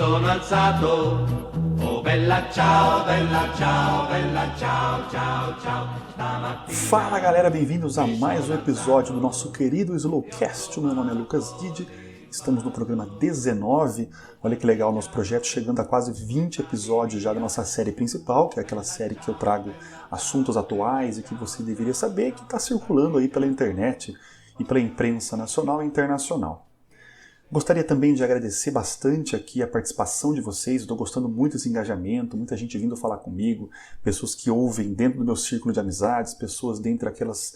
sono alzato, oh bella ciao, ciao, ciao, ciao. Fala galera, bem-vindos a mais um episódio do nosso querido Slowcast. O meu nome é Lucas Didi, estamos no programa 19. Olha que legal o nosso projeto, chegando a quase 20 episódios já da nossa série principal, que é aquela série que eu trago assuntos atuais e que você deveria saber, que está circulando aí pela internet e pela imprensa nacional e internacional. Gostaria também de agradecer bastante aqui a participação de vocês, estou gostando muito desse engajamento, muita gente vindo falar comigo, pessoas que ouvem dentro do meu círculo de amizades, pessoas dentre aquelas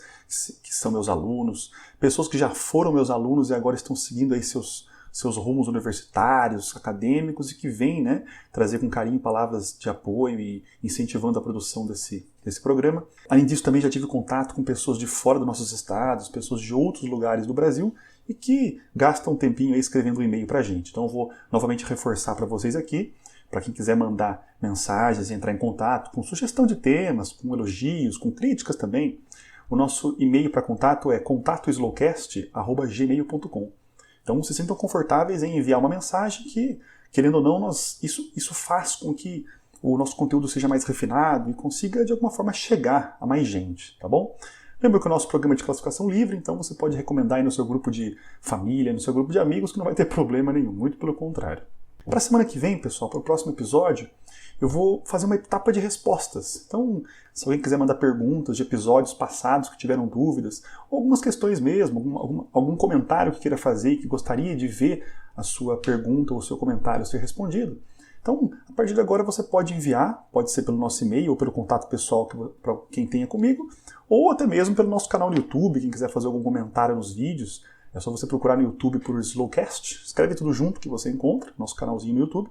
que são meus alunos, pessoas que já foram meus alunos e agora estão seguindo aí seus rumos universitários, acadêmicos e que vêm, trazer com carinho palavras de apoio e incentivando a produção desse programa. Além disso, também já tive contato com pessoas de fora dos nossos estados, pessoas de outros lugares do Brasil, e que gastam um tempinho aí escrevendo um e-mail pra gente. Então eu vou novamente reforçar para vocês aqui, para quem quiser mandar mensagens, entrar em contato com sugestão de temas, com elogios, com críticas também. O nosso e-mail para contato é contatoslowcast@gmail.com. Então se sintam confortáveis em enviar uma mensagem que, querendo ou não, isso faz com que o nosso conteúdo seja mais refinado e consiga de alguma forma chegar a mais gente, tá bom? Lembra que o nosso programa é de classificação livre, então você pode recomendar aí no seu grupo de família, no seu grupo de amigos, que não vai ter problema nenhum, muito pelo contrário. Para a semana que vem, pessoal, para o próximo episódio, eu vou fazer uma etapa de respostas. Então, se alguém quiser mandar perguntas de episódios passados que tiveram dúvidas, ou algumas questões mesmo, algum comentário que queira fazer e que gostaria de ver a sua pergunta ou o seu comentário ser respondido, então, a partir de agora você pode enviar, pode ser pelo nosso e-mail ou pelo contato pessoal para quem tenha comigo, ou até mesmo pelo nosso canal no YouTube, quem quiser fazer algum comentário nos vídeos, é só você procurar no YouTube por Slowcast, escreve tudo junto que você encontra, nosso canalzinho no YouTube.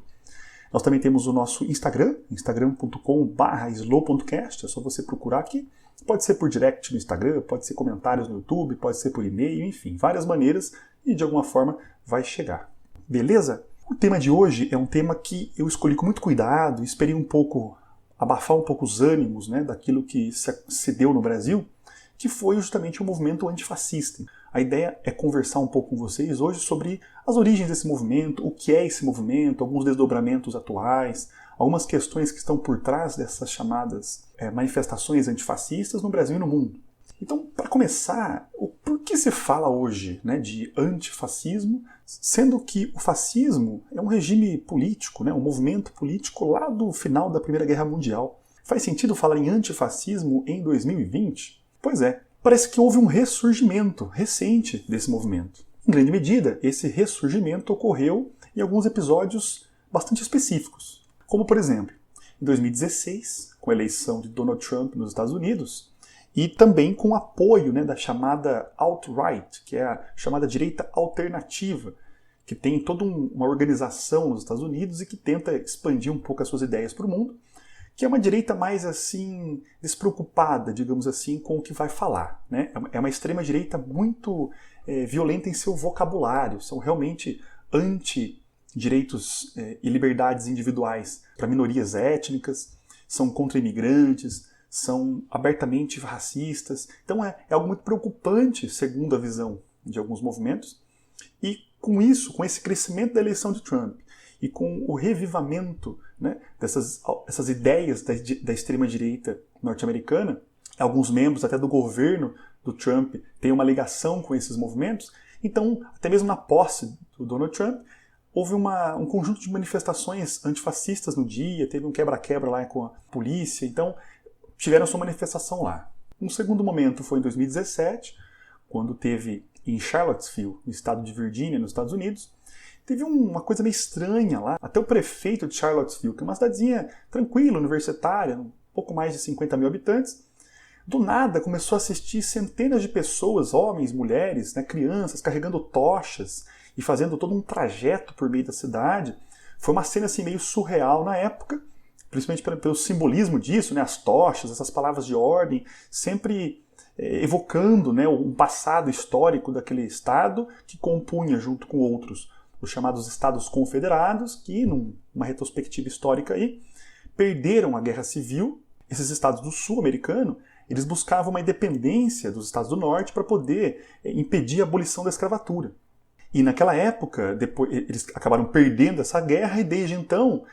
Nós também temos o nosso Instagram, instagram.com/slow.cast, é só você procurar aqui. Pode ser por direct no Instagram, pode ser comentários no YouTube, pode ser por e-mail, enfim, várias maneiras e de alguma forma vai chegar. Beleza? O tema de hoje é um tema que eu escolhi com muito cuidado, esperei abafar um pouco os ânimos daquilo que se deu no Brasil, que foi justamente o movimento antifascista. A ideia é conversar um pouco com vocês hoje sobre as origens desse movimento, o que é esse movimento, alguns desdobramentos atuais, algumas questões que estão por trás dessas chamadas manifestações antifascistas no Brasil e no mundo. Então, para começar, por que se fala hoje de antifascismo, sendo que o fascismo é um regime político, um movimento político lá do final da Primeira Guerra Mundial? Faz sentido falar em antifascismo em 2020? Pois é, parece que houve um ressurgimento recente desse movimento. Em grande medida, esse ressurgimento ocorreu em alguns episódios bastante específicos, como por exemplo, em 2016, com a eleição de Donald Trump nos Estados Unidos, e também com o apoio da chamada alt-right, que é a chamada direita alternativa, que tem toda uma organização nos Estados Unidos e que tenta expandir um pouco as suas ideias para o mundo, que é uma direita mais assim despreocupada, digamos assim, com o que vai falar. É uma extrema-direita muito violenta em seu vocabulário, são realmente anti-direitos e liberdades individuais para minorias étnicas, são contra imigrantes, são abertamente racistas. Então é algo muito preocupante, segundo a visão de alguns movimentos. E com isso, com esse crescimento da eleição de Trump e com o revivamento dessas ideias da extrema-direita norte-americana, alguns membros até do governo do Trump têm uma ligação com esses movimentos. Então, até mesmo na posse do Donald Trump, houve um conjunto de manifestações antifascistas no dia, teve um quebra-quebra lá com a polícia. Então, tiveram sua manifestação lá. Um segundo momento foi em 2017, quando teve em Charlottesville, no estado de Virgínia, nos Estados Unidos, teve uma coisa meio estranha lá. Até o prefeito de Charlottesville, que é uma cidadezinha tranquila, universitária, um pouco mais de 50 mil habitantes, do nada começou a assistir centenas de pessoas, homens, mulheres, crianças, carregando tochas e fazendo todo um trajeto por meio da cidade. Foi uma cena assim meio surreal na época, principalmente pelo simbolismo disso, as tochas, essas palavras de ordem, sempre evocando um passado histórico daquele estado que compunha, junto com outros, os chamados Estados Confederados, que, numa retrospectiva histórica aí, perderam a Guerra Civil. Esses estados do sul americano, eles buscavam uma independência dos estados do norte para poder impedir a abolição da escravatura. E naquela época, depois, eles acabaram perdendo essa guerra e desde então,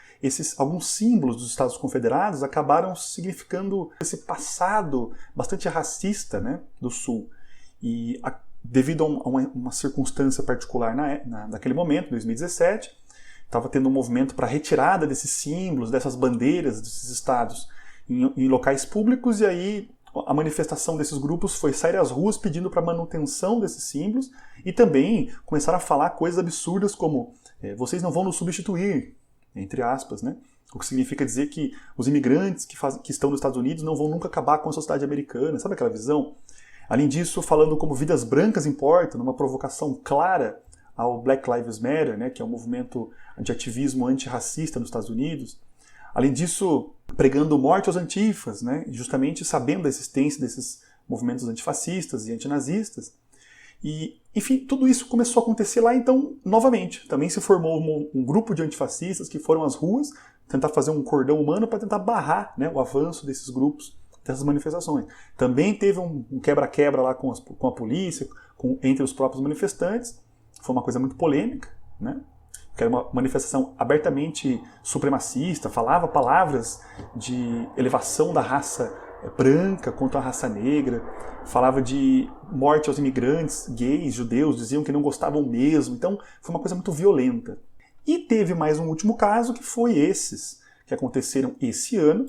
alguns símbolos dos Estados Confederados acabaram significando esse passado bastante racista, né, do Sul. E devido a uma circunstância particular naquele momento, 2017, estava tendo um movimento para a retirada desses símbolos, dessas bandeiras desses estados em locais públicos, e aí a manifestação desses grupos foi sair às ruas pedindo para manutenção desses símbolos e também começaram a falar coisas absurdas como vocês não vão nos substituir, entre aspas, né? O que significa dizer que os imigrantes que estão nos Estados Unidos não vão nunca acabar com a sociedade americana, sabe aquela visão? Além disso, falando como vidas brancas importam, numa provocação clara ao Black Lives Matter, né, que é um movimento de ativismo antirracista nos Estados Unidos. Além disso, pregando morte aos antifas, né, justamente sabendo da existência desses movimentos antifascistas e antinazistas. E, enfim, tudo isso começou a acontecer lá, então, novamente. Também se formou um grupo de antifascistas que foram às ruas tentar fazer um cordão humano para tentar barrar, né, o avanço desses grupos, dessas manifestações. Também teve um quebra-quebra lá com a polícia, entre os próprios manifestantes. Foi uma coisa muito polêmica, né? Que era uma manifestação abertamente supremacista, falava palavras de elevação da raça branca contra a raça negra, falava de morte aos imigrantes, gays, judeus, diziam que não gostavam mesmo. Então, foi uma coisa muito violenta. E teve mais um último caso, que foi esses que aconteceram esse ano,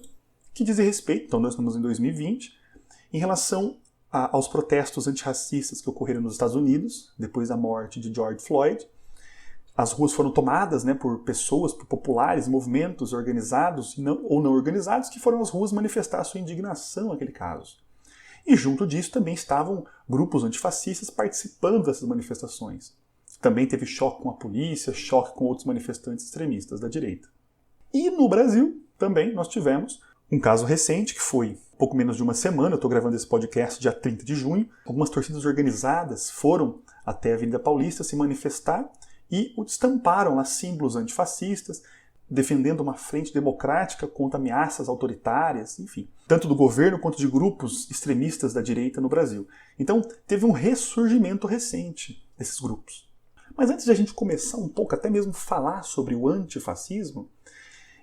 que dizem respeito, então nós estamos em 2020, em relação aos protestos antirracistas que ocorreram nos Estados Unidos, depois da morte de George Floyd. As ruas foram tomadas, né, por pessoas, por populares, movimentos organizados ou não organizados, que foram às ruas manifestar a sua indignação naquele caso. E junto disso também estavam grupos antifascistas participando dessas manifestações. Também teve choque com a polícia, choque com outros manifestantes extremistas da direita. E no Brasil também nós tivemos um caso recente, que foi pouco menos de uma semana, eu estou gravando esse podcast dia 30 de junho, algumas torcidas organizadas foram até a Avenida Paulista se manifestar e estamparam lá símbolos antifascistas, defendendo uma frente democrática contra ameaças autoritárias, enfim, tanto do governo quanto de grupos extremistas da direita no Brasil. Então, teve um ressurgimento recente desses grupos. Mas antes de a gente começar um pouco, até mesmo falar sobre o antifascismo,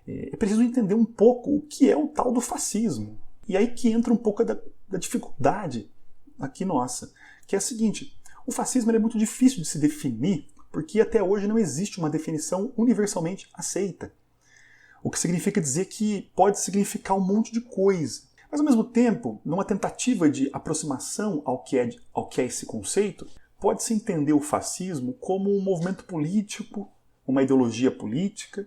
é preciso entender um pouco o que é o tal do fascismo. E aí que entra um pouco da dificuldade aqui nossa, que é a seguinte: o fascismo é muito difícil de se definir, porque até hoje não existe uma definição universalmente aceita. O que significa dizer que pode significar um monte de coisa. Mas ao mesmo tempo, numa tentativa de aproximação ao que é esse conceito, pode-se entender o fascismo como um movimento político, uma ideologia política,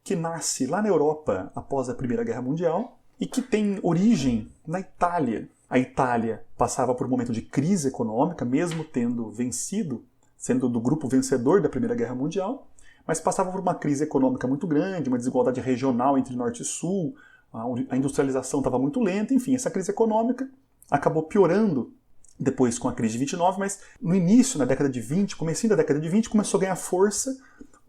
que nasce lá na Europa após a Primeira Guerra Mundial e que tem origem na Itália. A Itália passava por um momento de crise econômica, mesmo tendo vencido, sendo do grupo vencedor da Primeira Guerra Mundial, mas passava por uma crise econômica muito grande, uma desigualdade regional entre Norte e Sul, a industrialização estava muito lenta, enfim, essa crise econômica acabou piorando depois com a crise de 29, mas no início, na década de 20, comecinho da década de 20, começou a ganhar força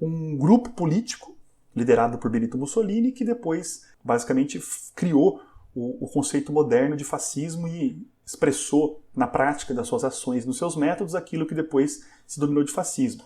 um grupo político liderado por Benito Mussolini, que depois basicamente criou o conceito moderno de fascismo e expressou na prática das suas ações, nos seus métodos, aquilo que depois se dominou de fascismo.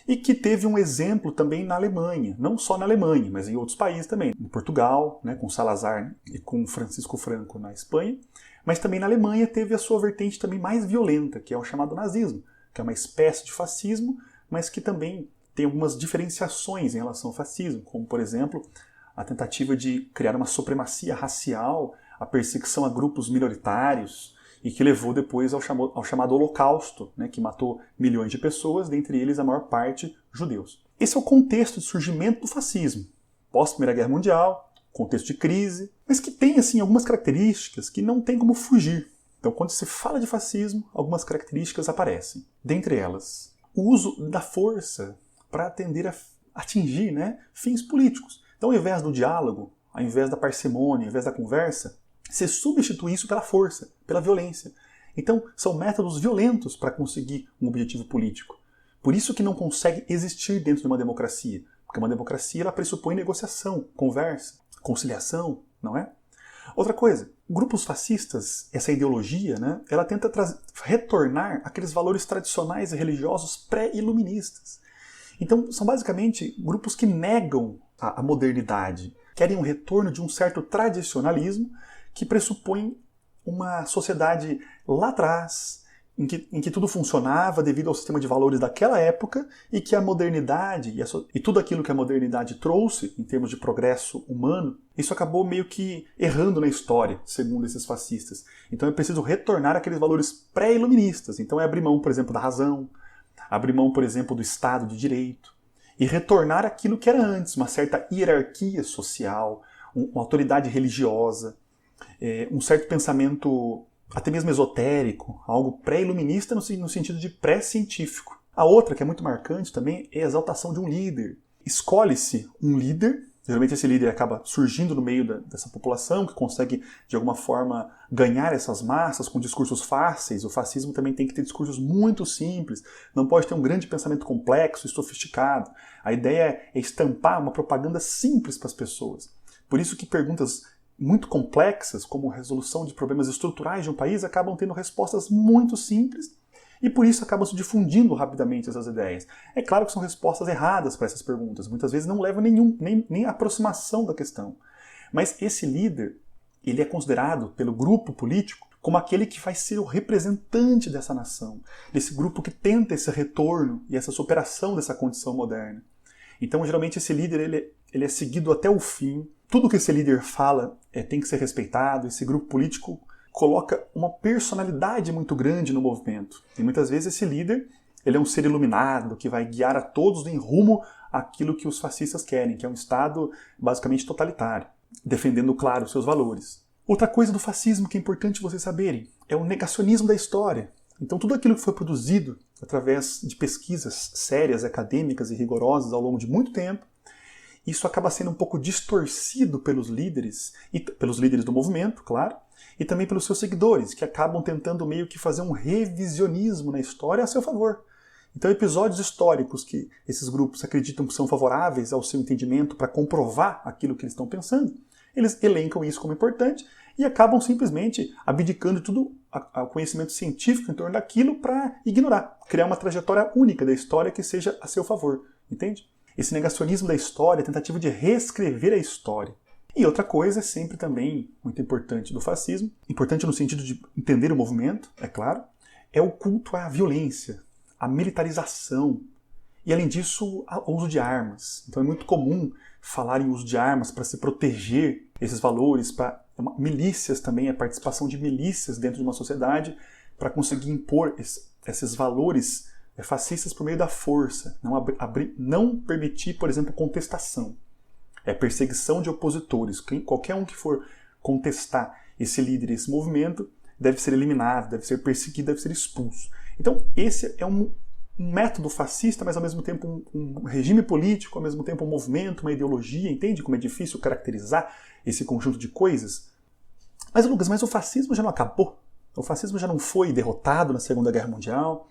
E que teve um exemplo também na Alemanha, não só na Alemanha, mas em outros países também. Em Portugal, né, com Salazar e com Francisco Franco na Espanha, mas também na Alemanha teve a sua vertente também mais violenta, que é o chamado nazismo, que é uma espécie de fascismo, mas que também tem algumas diferenciações em relação ao fascismo, como, por exemplo, a tentativa de criar uma supremacia racial, a perseguição a grupos minoritários, e que levou depois ao chamado Holocausto, né, que matou milhões de pessoas, dentre eles a maior parte judeus. Esse é o contexto de surgimento do fascismo. Pós-Primeira Guerra Mundial, contexto de crise, mas que tem assim, algumas características que não tem como fugir. Então, quando se fala de fascismo, algumas características aparecem. Dentre elas, o uso da força para atender a atingir, né, fins políticos. Então, ao invés do diálogo, ao invés da parcimônia, ao invés da conversa, você substitui isso pela força, pela violência. Então, são métodos violentos para conseguir um objetivo político. Por isso que não consegue existir dentro de uma democracia. Porque uma democracia ela pressupõe negociação, conversa, conciliação, não é? Outra coisa, grupos fascistas, essa ideologia, né, ela tenta retornar aqueles valores tradicionais e religiosos pré-iluministas. Então, são basicamente grupos que negam a modernidade, querem um retorno de um certo tradicionalismo que pressupõe uma sociedade lá atrás, em que tudo funcionava devido ao sistema de valores daquela época e que a modernidade e tudo aquilo que a modernidade trouxe em termos de progresso humano, isso acabou meio que errando na história, segundo esses fascistas. Então é preciso retornar àqueles valores pré-iluministas. Então é abrir mão, por exemplo, da razão, abrir mão, por exemplo, do Estado de Direito e retornar àquilo que era antes, uma certa hierarquia social, uma autoridade religiosa, um certo pensamento até mesmo esotérico, algo pré-iluminista no sentido de pré-científico. A outra, que é muito marcante também, é a exaltação de um líder. Escolhe-se um líder, geralmente esse líder acaba surgindo no meio dessa população, que consegue, de alguma forma, ganhar essas massas com discursos fáceis. O fascismo também tem que ter discursos muito simples, não pode ter um grande pensamento complexo e sofisticado. A ideia é estampar uma propaganda simples para as pessoas. Por isso que perguntas muito complexas, como a resolução de problemas estruturais de um país, acabam tendo respostas muito simples e por isso acabam se difundindo rapidamente essas ideias. É claro que são respostas erradas para essas perguntas, muitas vezes não levam nem aproximação da questão. Mas esse líder, ele é considerado pelo grupo político como aquele que vai ser o representante dessa nação, desse grupo que tenta esse retorno e essa superação dessa condição moderna. Então, geralmente, esse líder ele é seguido até o fim. Tudo que esse líder fala tem que ser respeitado. Esse grupo político coloca uma personalidade muito grande no movimento. E muitas vezes esse líder ele é um ser iluminado que vai guiar a todos em rumo àquilo que os fascistas querem, que é um Estado basicamente totalitário, defendendo, claro, seus valores. Outra coisa do fascismo que é importante vocês saberem é o negacionismo da história. Então tudo aquilo que foi produzido através de pesquisas sérias, acadêmicas e rigorosas ao longo de muito tempo, isso acaba sendo um pouco distorcido pelos líderes do movimento, claro, e também pelos seus seguidores, que acabam tentando meio que fazer um revisionismo na história a seu favor. Então episódios históricos que esses grupos acreditam que são favoráveis ao seu entendimento para comprovar aquilo que eles estão pensando, eles elencam isso como importante e acabam simplesmente abdicando tudo o conhecimento científico em torno daquilo para ignorar, criar uma trajetória única da história que seja a seu favor, entende? Esse negacionismo da história, a tentativa de reescrever a história. E outra coisa, sempre também muito importante do fascismo, importante no sentido de entender o movimento, é claro, é o culto à violência, à militarização e, além disso, ao uso de armas. Então é muito comum falar em uso de armas para se proteger esses valores, para milícias também, a participação de milícias dentro de uma sociedade para conseguir impor esses valores fascistas por meio da força, não permitir, por exemplo, contestação. Perseguição de opositores. Qualquer um que for contestar esse líder, esse movimento, deve ser eliminado, deve ser perseguido, deve ser expulso. Então, esse é um método fascista, mas ao mesmo tempo um regime político, ao mesmo tempo um movimento, uma ideologia. Entende como é difícil caracterizar esse conjunto de coisas? Mas, Lucas, o fascismo já não acabou? O fascismo já não foi derrotado na Segunda Guerra Mundial?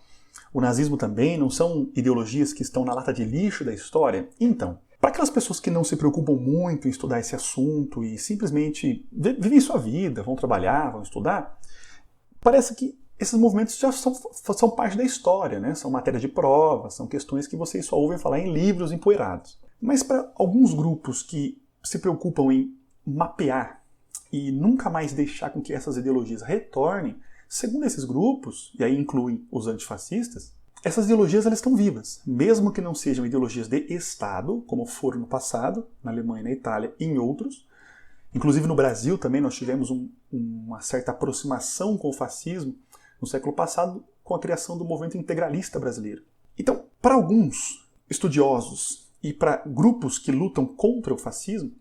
O nazismo também não são ideologias que estão na lata de lixo da história? Então, para aquelas pessoas que não se preocupam muito em estudar esse assunto e simplesmente vivem sua vida, vão trabalhar, vão estudar, parece que esses movimentos já são parte da história, né? São matéria de prova, são questões que vocês só ouvem falar em livros empoeirados. Mas para alguns grupos que se preocupam em mapear e nunca mais deixar com que essas ideologias retornem, segundo esses grupos, e aí incluem os antifascistas, essas ideologias elas estão vivas, mesmo que não sejam ideologias de Estado, como foram no passado, na Alemanha, na Itália e em outros. Inclusive no Brasil também nós tivemos uma certa aproximação com o fascismo no século passado, com a criação do movimento integralista brasileiro. Então, para alguns estudiosos e para grupos que lutam contra o fascismo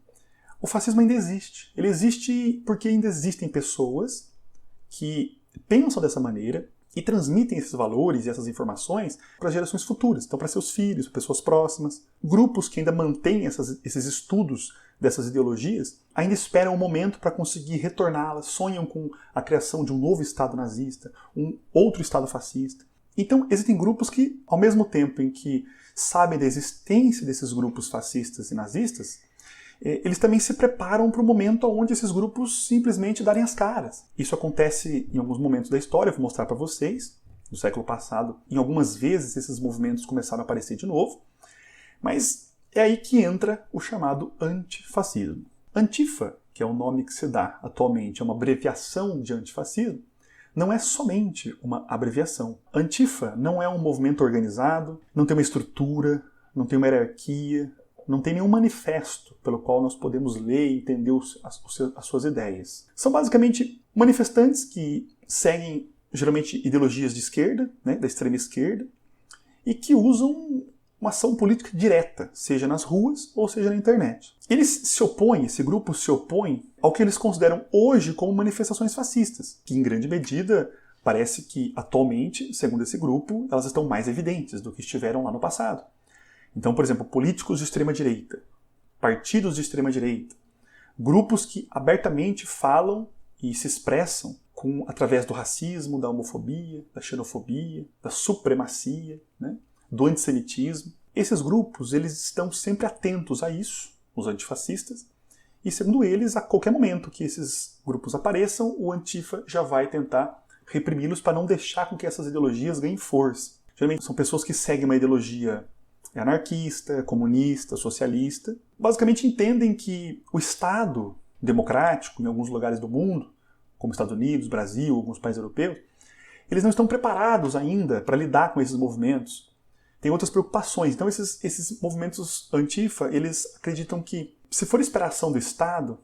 ainda existe. Ele existe porque ainda existem pessoas que pensam dessa maneira e transmitem esses valores e essas informações para gerações futuras, então para seus filhos, para pessoas próximas. Grupos que ainda mantêm esses estudos dessas ideologias ainda esperam um momento para conseguir retorná-las, sonham com a criação de um novo Estado nazista, um outro Estado fascista. Então existem grupos que, ao mesmo tempo em que sabem da existência desses grupos fascistas e nazistas, eles também se preparam para o momento onde esses grupos simplesmente darem as caras. Isso acontece em alguns momentos da história, eu vou mostrar para vocês. No século passado, em algumas vezes esses movimentos começaram a aparecer de novo, mas é aí que entra o chamado antifascismo. Antifa, que é o nome que se dá atualmente, é uma abreviação de antifascismo, não é somente uma abreviação. Antifa não é um movimento organizado, não tem uma estrutura, não tem uma hierarquia, não tem nenhum manifesto pelo qual nós podemos ler e entender as suas ideias. São basicamente manifestantes que seguem geralmente ideologias de esquerda, né, da extrema esquerda, e que usam uma ação política direta, seja nas ruas ou seja na internet. Eles se opõem, esse grupo se opõe ao que eles consideram hoje como manifestações fascistas, que em grande medida parece que atualmente, segundo esse grupo, elas estão mais evidentes do que estiveram lá no passado. Então, por exemplo, políticos de extrema direita, partidos de extrema direita, grupos que abertamente falam e se expressam através do racismo, da homofobia, da xenofobia, da supremacia, né, do antissemitismo. Esses grupos, eles estão sempre atentos a isso, os antifascistas, e segundo eles, a qualquer momento que esses grupos apareçam, o Antifa já vai tentar reprimi-los para não deixar com que essas ideologias ganhem força. Geralmente são pessoas que seguem uma ideologia anarquista, comunista, socialista. Basicamente entendem que o Estado democrático, em alguns lugares do mundo, como Estados Unidos, Brasil, alguns países europeus, eles não estão preparados ainda para lidar com esses movimentos. Tem outras preocupações. Então esses movimentos antifa, eles acreditam que, se for inspiração do Estado,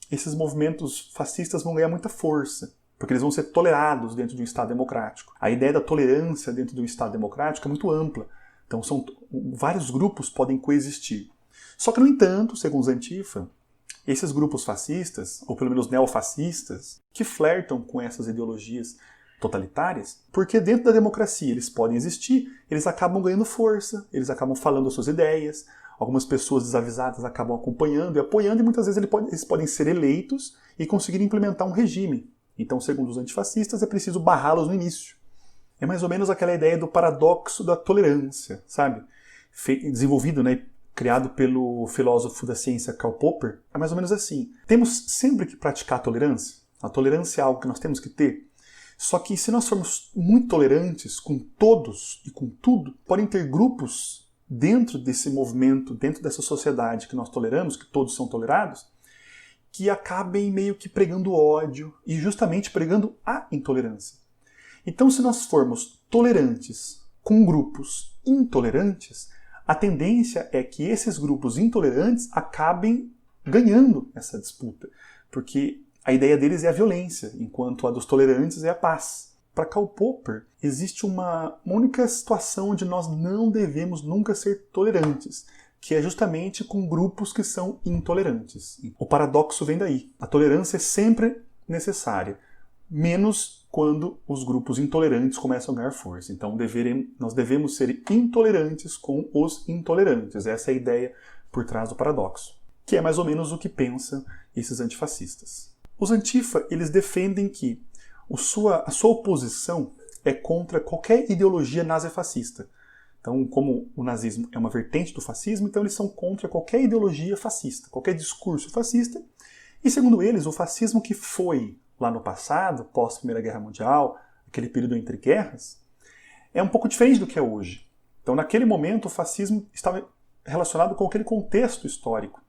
esses movimentos fascistas vão ganhar muita força, porque eles vão ser tolerados dentro de um Estado democrático. A ideia da tolerância dentro de um Estado democrático é muito ampla. Então vários grupos podem coexistir. Só que, no entanto, segundo os antifa, esses grupos fascistas, ou pelo menos neofascistas, que flertam com essas ideologias totalitárias, porque dentro da democracia eles podem existir, eles acabam ganhando força, eles acabam falando as suas ideias, algumas pessoas desavisadas acabam acompanhando e apoiando, e muitas vezes eles podem ser eleitos e conseguir implementar um regime. Então, segundo os antifascistas, é preciso barrá-los no início. É mais ou menos aquela ideia do paradoxo da tolerância, sabe? Desenvolvido, né, criado pelo filósofo da ciência Karl Popper. É mais ou menos assim. Temos sempre que praticar a tolerância. A tolerância é algo que nós temos que ter. Só que se nós formos muito tolerantes com todos e com tudo, podem ter grupos dentro desse movimento, dentro dessa sociedade que nós toleramos, que todos são tolerados, que acabem meio que pregando ódio e justamente pregando a intolerância. Então, se nós formos tolerantes com grupos intolerantes, a tendência é que esses grupos intolerantes acabem ganhando essa disputa, porque a ideia deles é a violência, enquanto a dos tolerantes é a paz. Para Karl Popper, existe uma única situação onde nós não devemos nunca ser tolerantes, que é justamente com grupos que são intolerantes. O paradoxo vem daí. A tolerância é sempre necessária, menos quando os grupos intolerantes começam a ganhar força. Então nós devemos ser intolerantes com os intolerantes. Essa é a ideia por trás do paradoxo, que é mais ou menos o que pensam esses antifascistas. Os antifa, eles defendem que a sua oposição é contra qualquer ideologia nazifascista. Então, como o nazismo é uma vertente do fascismo, então eles são contra qualquer ideologia fascista, qualquer discurso fascista. E, segundo eles, o fascismo que foi lá no passado, pós-Primeira Guerra Mundial, aquele período entre guerras, é um pouco diferente do que é hoje. Então, naquele momento, o fascismo estava relacionado com aquele contexto histórico.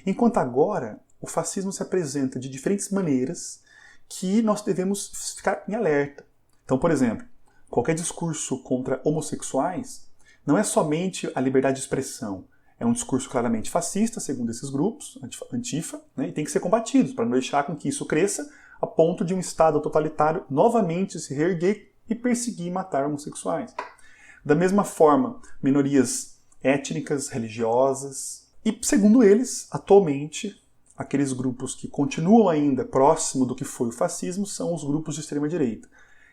Enquanto agora, o fascismo se apresenta de diferentes maneiras que nós devemos ficar em alerta. Então, por exemplo, qualquer discurso contra homossexuais não é somente a liberdade de expressão. É um discurso claramente fascista, segundo esses grupos, antifa, né, e tem que ser combatido para não deixar com que isso cresça a ponto de um Estado totalitário novamente se reerguer e perseguir e matar homossexuais. Da mesma forma, minorias étnicas, religiosas, e, segundo eles, atualmente, aqueles grupos que continuam ainda próximo do que foi o fascismo são os grupos de extrema-direita.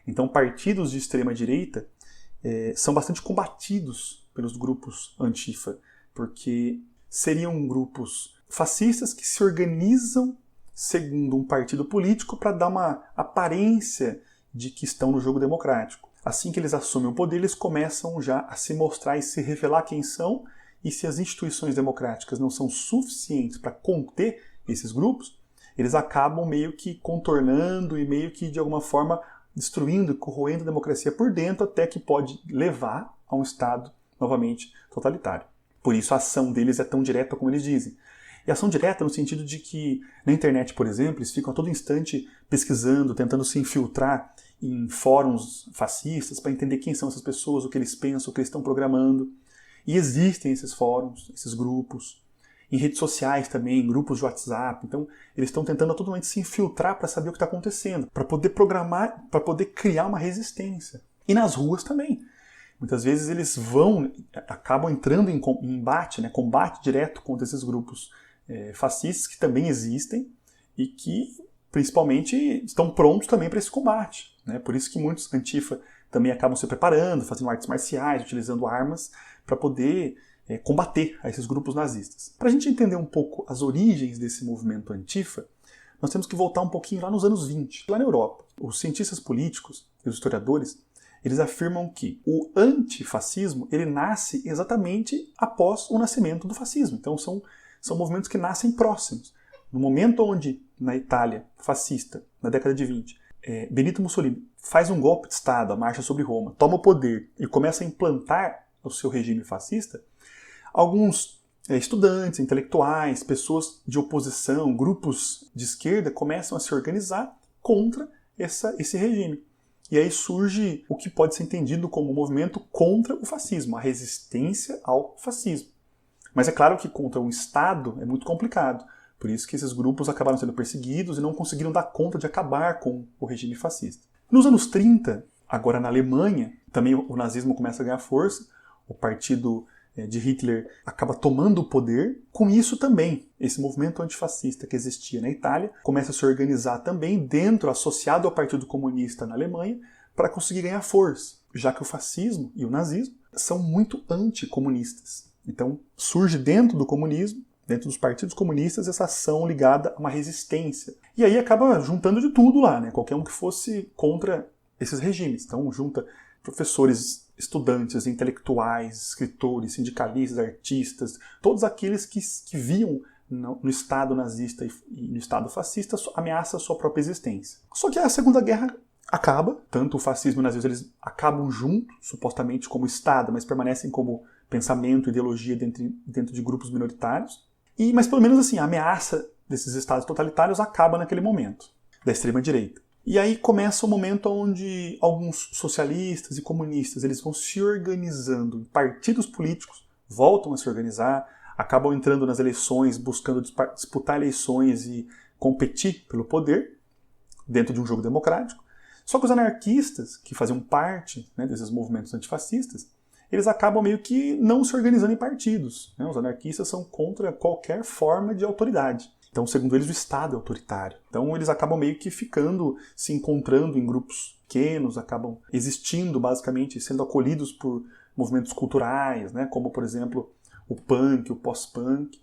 Então, partidos de extrema-direita são bastante combatidos pelos grupos antifa, porque seriam grupos fascistas que se organizam segundo um partido político para dar uma aparência de que estão no jogo democrático. Assim que eles assumem o poder, eles começam já a se mostrar e se revelar quem são e se as instituições democráticas não são suficientes para conter esses grupos, eles acabam meio que contornando e meio que, de alguma forma, destruindo e corroendo a democracia por dentro, até que pode levar a um Estado, novamente, totalitário. Por isso a ação deles é tão direta como eles dizem. E ação direta no sentido de que, na internet, por exemplo, eles ficam a todo instante pesquisando, tentando se infiltrar em fóruns fascistas para entender quem são essas pessoas, o que eles pensam, o que eles estão programando. E existem esses fóruns, esses grupos. Em redes sociais também, em grupos de WhatsApp. Então, eles estão tentando a todo momento se infiltrar para saber o que está acontecendo, para poder programar, para poder criar uma resistência. E nas ruas também. Muitas vezes eles acabam entrando em embate, né, combate direto contra esses grupos fascistas que também existem e que, principalmente, estão prontos também para esse combate. Né? Por isso que muitos antifa também acabam se preparando, fazendo artes marciais, utilizando armas para poder combater a esses grupos nazistas. Para a gente entender um pouco as origens desse movimento antifa, nós temos que voltar um pouquinho lá nos anos 20, lá na Europa. Os cientistas políticos e os historiadores, eles afirmam que o antifascismo ele nasce exatamente após o nascimento do fascismo. Então são movimentos que nascem próximos. No momento onde, na Itália fascista, na década de 20, Benito Mussolini faz um golpe de Estado, a marcha sobre Roma, toma o poder e começa a implantar o seu regime fascista, alguns estudantes, intelectuais, pessoas de oposição, grupos de esquerda começam a se organizar contra esse regime. E aí surge o que pode ser entendido como um movimento contra o fascismo, a resistência ao fascismo. Mas é claro que contra um Estado é muito complicado. Por isso que esses grupos acabaram sendo perseguidos e não conseguiram dar conta de acabar com o regime fascista. Nos anos 30, agora na Alemanha, também o nazismo começa a ganhar força, o partido de Hitler acaba tomando o poder. Com isso também, esse movimento antifascista que existia na Itália começa a se organizar também dentro, associado ao Partido Comunista na Alemanha, para conseguir ganhar força, já que o fascismo e o nazismo são muito anticomunistas. Então surge dentro do comunismo, dentro dos partidos comunistas, essa ação ligada a uma resistência. E aí acaba juntando de tudo lá, né? Qualquer um que fosse contra esses regimes. Então junta professores, estudantes, intelectuais, escritores, sindicalistas, artistas, todos aqueles que viam no Estado nazista e no Estado fascista ameaça a sua própria existência. Só que a Segunda Guerra acaba, tanto o fascismo e o nazismo eles acabam juntos, supostamente como Estado, mas permanecem como pensamento, ideologia dentro de grupos minoritários. Mas pelo menos assim, a ameaça desses estados totalitários acaba naquele momento, da extrema-direita. E aí começa o momento onde alguns socialistas e comunistas eles vão se organizando em partidos políticos, voltam a se organizar, acabam entrando nas eleições, buscando disputar eleições e competir pelo poder, dentro de um jogo democrático. Só que os anarquistas, que faziam parte, né, desses movimentos antifascistas, eles acabam meio que não se organizando em partidos. Né? Os anarquistas são contra qualquer forma de autoridade. Então, segundo eles, o Estado é autoritário. Então, eles acabam meio que se encontrando em grupos pequenos, acabam existindo, basicamente, sendo acolhidos por movimentos culturais, né? Como, por exemplo, o punk, o pós-punk.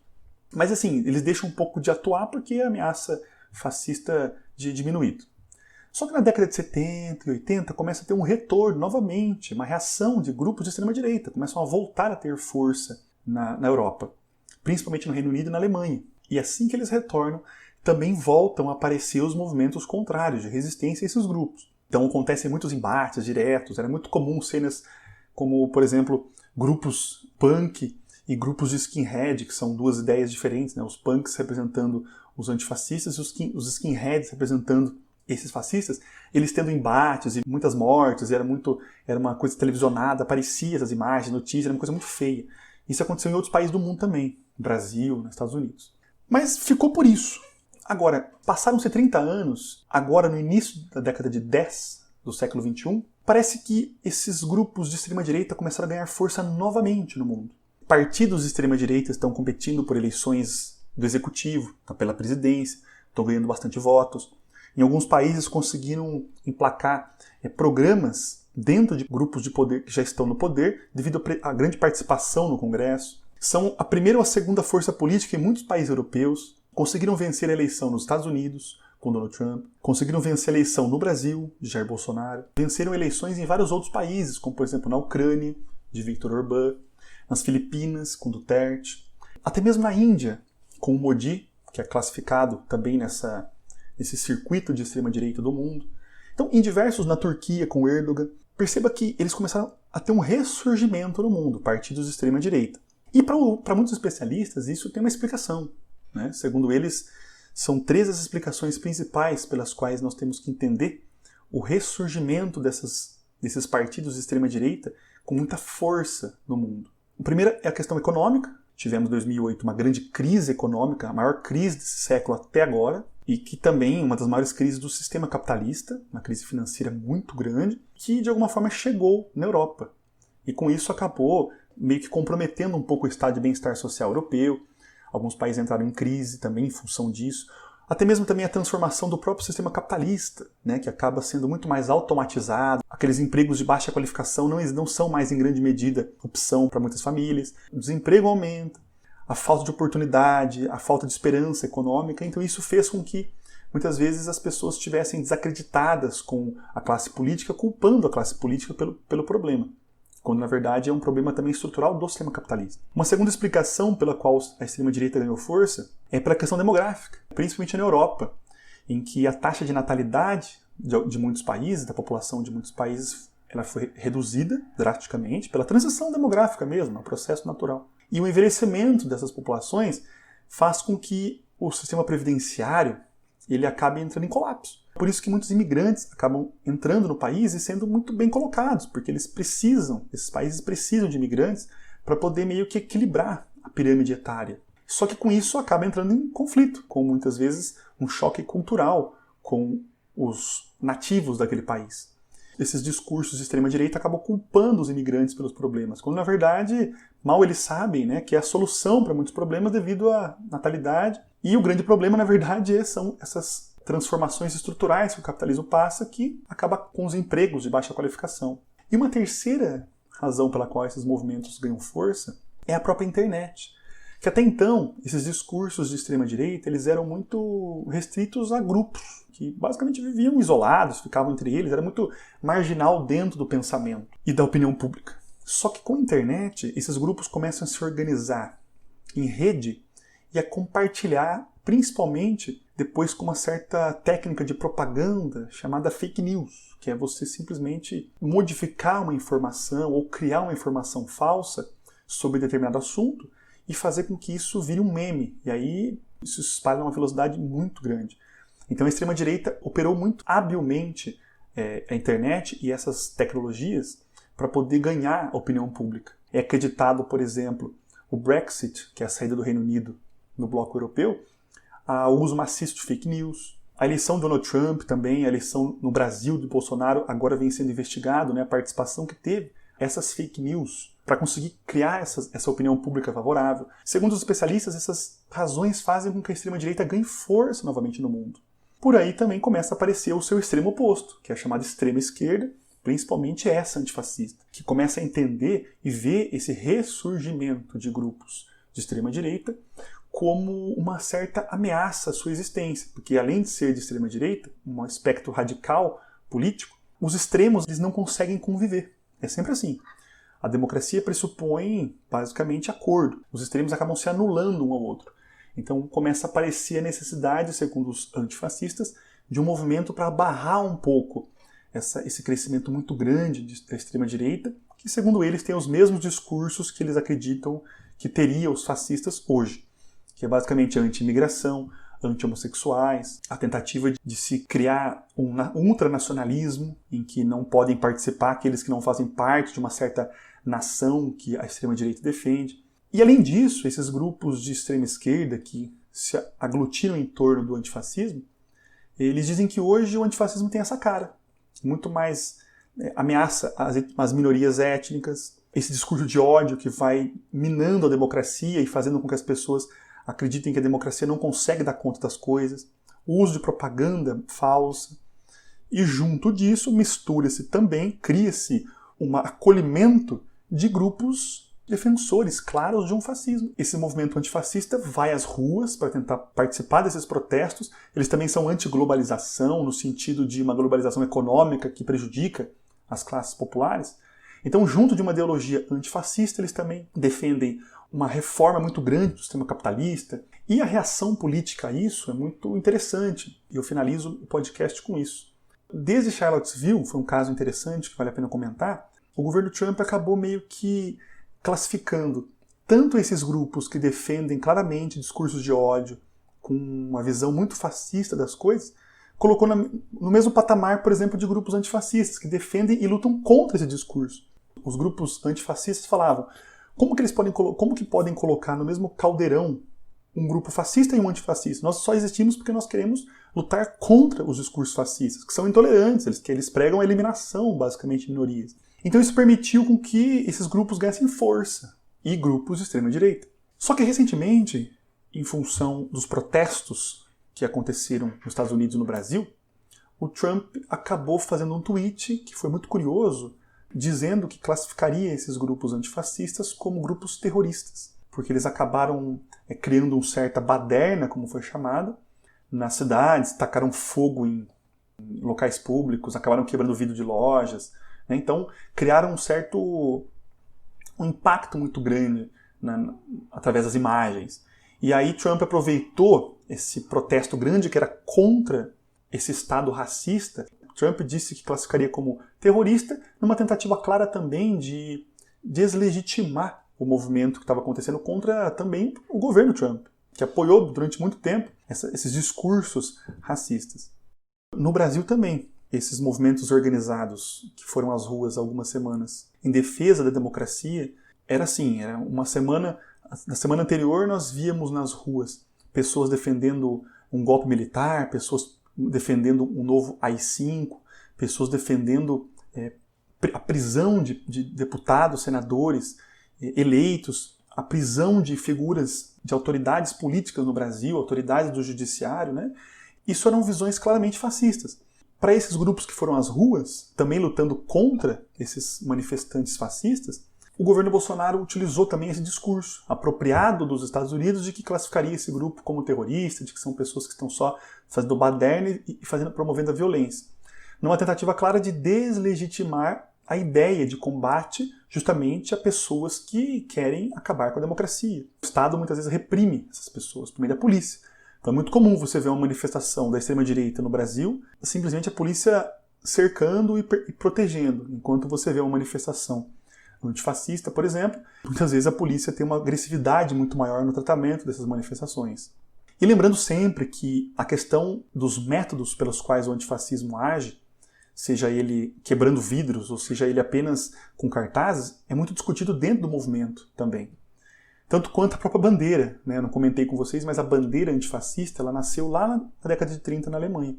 Mas, assim, eles deixam um pouco de atuar porque a ameaça fascista de diminuído. Só que na década de 70 e 80 começa a ter um retorno, novamente, uma reação de grupos de extrema-direita, começam a voltar a ter força na Europa, principalmente no Reino Unido e na Alemanha. E assim que eles retornam, também voltam a aparecer os movimentos contrários, de resistência a esses grupos. Então acontecem muitos embates diretos, era muito comum cenas como, por exemplo, grupos punk e grupos de skinhead, que são duas ideias diferentes, né? Os punks representando os antifascistas e os skinheads representando esses fascistas, eles tendo embates e muitas mortes, era uma coisa televisionada, aparecia essas imagens, notícias, era uma coisa muito feia. Isso aconteceu em outros países do mundo também, no Brasil, nos Estados Unidos. Mas ficou por isso. Agora, passaram-se 30 anos, agora no início da década de 10 do século XXI, parece que esses grupos de extrema-direita começaram a ganhar força novamente no mundo. Partidos de extrema-direita estão competindo por eleições do executivo, pela presidência, estão ganhando bastante votos. Em alguns países conseguiram emplacar programas dentro de grupos de poder que já estão no poder, devido à grande participação no Congresso. São a primeira ou a segunda força política em muitos países europeus. Conseguiram vencer a eleição nos Estados Unidos, com Donald Trump. Conseguiram vencer a eleição no Brasil, de Jair Bolsonaro. Venceram eleições em vários outros países, como por exemplo na Ucrânia, de Viktor Orbán. nas Filipinas, com Duterte, até mesmo na Índia, com o Modi, que é classificado também nesse circuito de extrema-direita do mundo. Então, em diversos, na Turquia, com Erdogan, perceba que eles começaram a ter um ressurgimento no mundo, partidos de extrema-direita. E para muitos especialistas, isso tem uma explicação, né? Segundo eles, são 3 as explicações principais pelas quais nós temos que entender o ressurgimento desses partidos de extrema-direita com muita força no mundo. A primeira é a questão econômica. Tivemos em 2008 uma grande crise econômica, a maior crise desse século até agora, e que também é uma das maiores crises do sistema capitalista, uma crise financeira muito grande, que de alguma forma chegou na Europa. E com isso acabou meio que comprometendo um pouco o estado de bem-estar social europeu. Alguns países entraram em crise também em função disso. Até mesmo também a transformação do próprio sistema capitalista, né, que acaba sendo muito mais automatizado. Aqueles empregos de baixa qualificação não são mais em grande medida opção para muitas famílias. O desemprego aumenta, a falta de oportunidade, a falta de esperança econômica. Então isso fez com que muitas vezes as pessoas estivessem desacreditadas com a classe política, culpando a classe política pelo problema, quando na verdade é um problema também estrutural do sistema capitalista. Uma segunda explicação pela qual a extrema-direita ganhou força é pela questão demográfica, principalmente na Europa, em que a taxa de natalidade de muitos países, da população de muitos países, ela foi reduzida drasticamente pela transição demográfica mesmo, é um processo natural. E o envelhecimento dessas populações faz com que o sistema previdenciário ele acabe entrando em colapso. Por isso que muitos imigrantes acabam entrando no país e sendo muito bem colocados, porque esses países precisam de imigrantes para poder meio que equilibrar a pirâmide etária. Só que com isso acaba entrando em conflito, com muitas vezes um choque cultural com os nativos daquele país. Esses discursos de extrema-direita acabam culpando os imigrantes pelos problemas, quando na verdade mal eles sabem, né, que é a solução para muitos problemas devido à natalidade. E o grande problema, na verdade, são essas transformações estruturais que o capitalismo passa, que acaba com os empregos de baixa qualificação. E uma terceira razão pela qual esses movimentos ganham força é a própria internet. Que até então, esses discursos de extrema-direita, eles eram muito restritos a grupos, que basicamente viviam isolados, ficavam entre eles, era muito marginal dentro do pensamento e da opinião pública. Só que com a internet, esses grupos começam a se organizar em rede e a compartilhar, principalmente depois com uma certa técnica de propaganda chamada fake news, que é você simplesmente modificar uma informação ou criar uma informação falsa sobre determinado assunto e fazer com que isso vire um meme. E aí isso se espalha a uma velocidade muito grande. Então a extrema-direita operou muito habilmente a internet e essas tecnologias para poder ganhar a opinião pública. É acreditado, por exemplo, o Brexit, que é a saída do Reino Unido no bloco europeu, o uso maciço de fake news. A eleição do Donald Trump também, a eleição no Brasil do Bolsonaro, agora vem sendo investigado, né, a participação que teve essas fake news para conseguir criar essa opinião pública favorável. Segundo os especialistas, essas razões fazem com que a extrema-direita ganhe força novamente no mundo. Por aí também começa a aparecer o seu extremo oposto, que é a chamada extrema-esquerda, principalmente essa antifascista, que começa a entender e ver esse ressurgimento de grupos de extrema-direita como uma certa ameaça à sua existência, porque além de ser de extrema-direita, um aspecto radical político, os extremos eles não conseguem conviver. É sempre assim. A democracia pressupõe, basicamente, acordo. Os extremos acabam se anulando um ao outro. Então começa a aparecer a necessidade, segundo os antifascistas, de um movimento para barrar um pouco esse crescimento muito grande da extrema-direita, que, segundo eles, tem os mesmos discursos que eles acreditam que teria os fascistas hoje, que é basicamente anti-imigração, anti-homossexuais, a tentativa de se criar um ultranacionalismo em que não podem participar aqueles que não fazem parte de uma certa nação que a extrema-direita defende. E além disso, esses grupos de extrema-esquerda que se aglutinam em torno do antifascismo, eles dizem que hoje o antifascismo tem essa cara, muito mais ameaça as minorias étnicas, esse discurso de ódio que vai minando a democracia e fazendo com que as pessoas acreditem que a democracia não consegue dar conta das coisas, o uso de propaganda falsa. E junto disso, mistura-se também, cria-se um acolhimento de grupos defensores claros de um fascismo. Esse movimento antifascista vai às ruas para tentar participar desses protestos. Eles também são anti-globalização, no sentido de uma globalização econômica que prejudica as classes populares. Então, junto de uma ideologia antifascista, eles também defendem uma reforma muito grande do sistema capitalista, e a reação política a isso é muito interessante, e eu finalizo o podcast com isso. Desde Charlottesville, foi um caso interessante que vale a pena comentar, o governo Trump acabou meio que classificando tanto esses grupos que defendem claramente discursos de ódio, com uma visão muito fascista das coisas, colocou no mesmo patamar, por exemplo, de grupos antifascistas, que defendem e lutam contra esse discurso. Os grupos antifascistas falavam, como que podem colocar no mesmo caldeirão um grupo fascista e um antifascista? Nós só existimos porque nós queremos lutar contra os discursos fascistas, que são intolerantes, eles pregam a eliminação, basicamente, de minorias. Então isso permitiu com que esses grupos ganhassem força, e grupos de extrema-direita. Só que recentemente, em função dos protestos que aconteceram nos Estados Unidos e no Brasil, o Trump acabou fazendo um tweet que foi muito curioso, dizendo que classificaria esses grupos antifascistas como grupos terroristas, porque eles acabaram criando uma certa baderna, como foi chamado, nas cidades, tacaram fogo em locais públicos, acabaram quebrando vidro de lojas, né? Então criaram um impacto muito grande através das imagens. E aí Trump aproveitou esse protesto grande que era contra esse Estado racista. Trump disse que classificaria como terrorista, numa tentativa clara também de deslegitimar o movimento que estava acontecendo contra também o governo Trump, que apoiou durante muito tempo esses discursos racistas. No Brasil também, esses movimentos organizados que foram às ruas há algumas semanas em defesa da democracia, era uma semana, na semana anterior nós víamos nas ruas pessoas defendendo um golpe militar, pessoas defendendo um novo AI-5, pessoas defendendo a prisão de deputados, senadores eleitos, a prisão de figuras de autoridades políticas no Brasil, autoridades do judiciário, né? Isso eram visões claramente fascistas. Para esses grupos que foram às ruas, também lutando contra esses manifestantes fascistas, o governo Bolsonaro utilizou também esse discurso apropriado dos Estados Unidos de que classificaria esse grupo como terrorista, de que são pessoas que estão só fazendo baderna e promovendo a violência. Numa tentativa clara de deslegitimar a ideia de combate justamente a pessoas que querem acabar com a democracia. O Estado muitas vezes reprime essas pessoas por meio da polícia. Então é muito comum você ver uma manifestação da extrema-direita no Brasil, simplesmente a polícia cercando e protegendo, enquanto você vê uma manifestação antifascista, por exemplo, muitas vezes a polícia tem uma agressividade muito maior no tratamento dessas manifestações. E lembrando sempre que a questão dos métodos pelos quais o antifascismo age, seja ele quebrando vidros ou seja ele apenas com cartazes, é muito discutido dentro do movimento também. Tanto quanto a própria bandeira, né? Eu não comentei com vocês, mas a bandeira antifascista ela nasceu lá na década de 30 na Alemanha.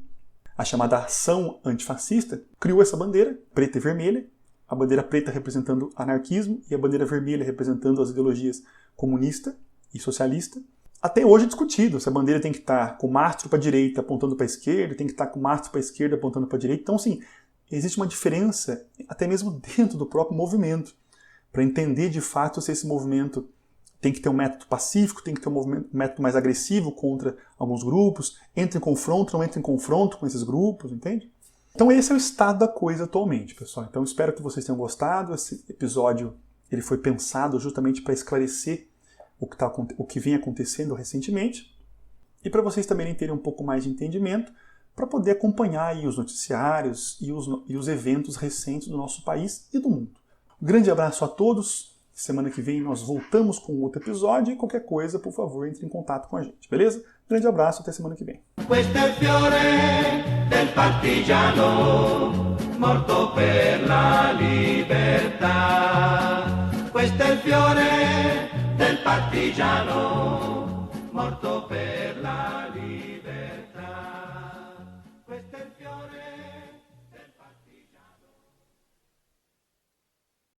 A chamada Ação Antifascista criou essa bandeira, preta e vermelha, a bandeira preta representando anarquismo e a bandeira vermelha representando as ideologias comunista e socialista. Até hoje é discutido se a bandeira tem que estar com o mastro para a direita apontando para a esquerda, tem que estar com o mastro para a esquerda apontando para a direita. Então, sim, existe uma diferença até mesmo dentro do próprio movimento, para entender de fato se esse movimento tem que ter um método pacífico, tem que ter um método mais agressivo contra alguns grupos, entra em confronto, não entra em confronto com esses grupos, entende? Então esse é o estado da coisa atualmente, pessoal. Então espero que vocês tenham gostado. Esse episódio ele foi pensado justamente para esclarecer o que vem acontecendo recentemente e para vocês também terem um pouco mais de entendimento para poder acompanhar aí os noticiários e os eventos recentes do nosso país e do mundo. Um grande abraço a todos. Semana que vem nós voltamos com outro episódio e qualquer coisa, por favor, entre em contato com a gente, beleza? Grande abraço, até semana que vem. Questo è il fiore del partigiano morto per la libertà. Questo è il fiore del partigiano morto per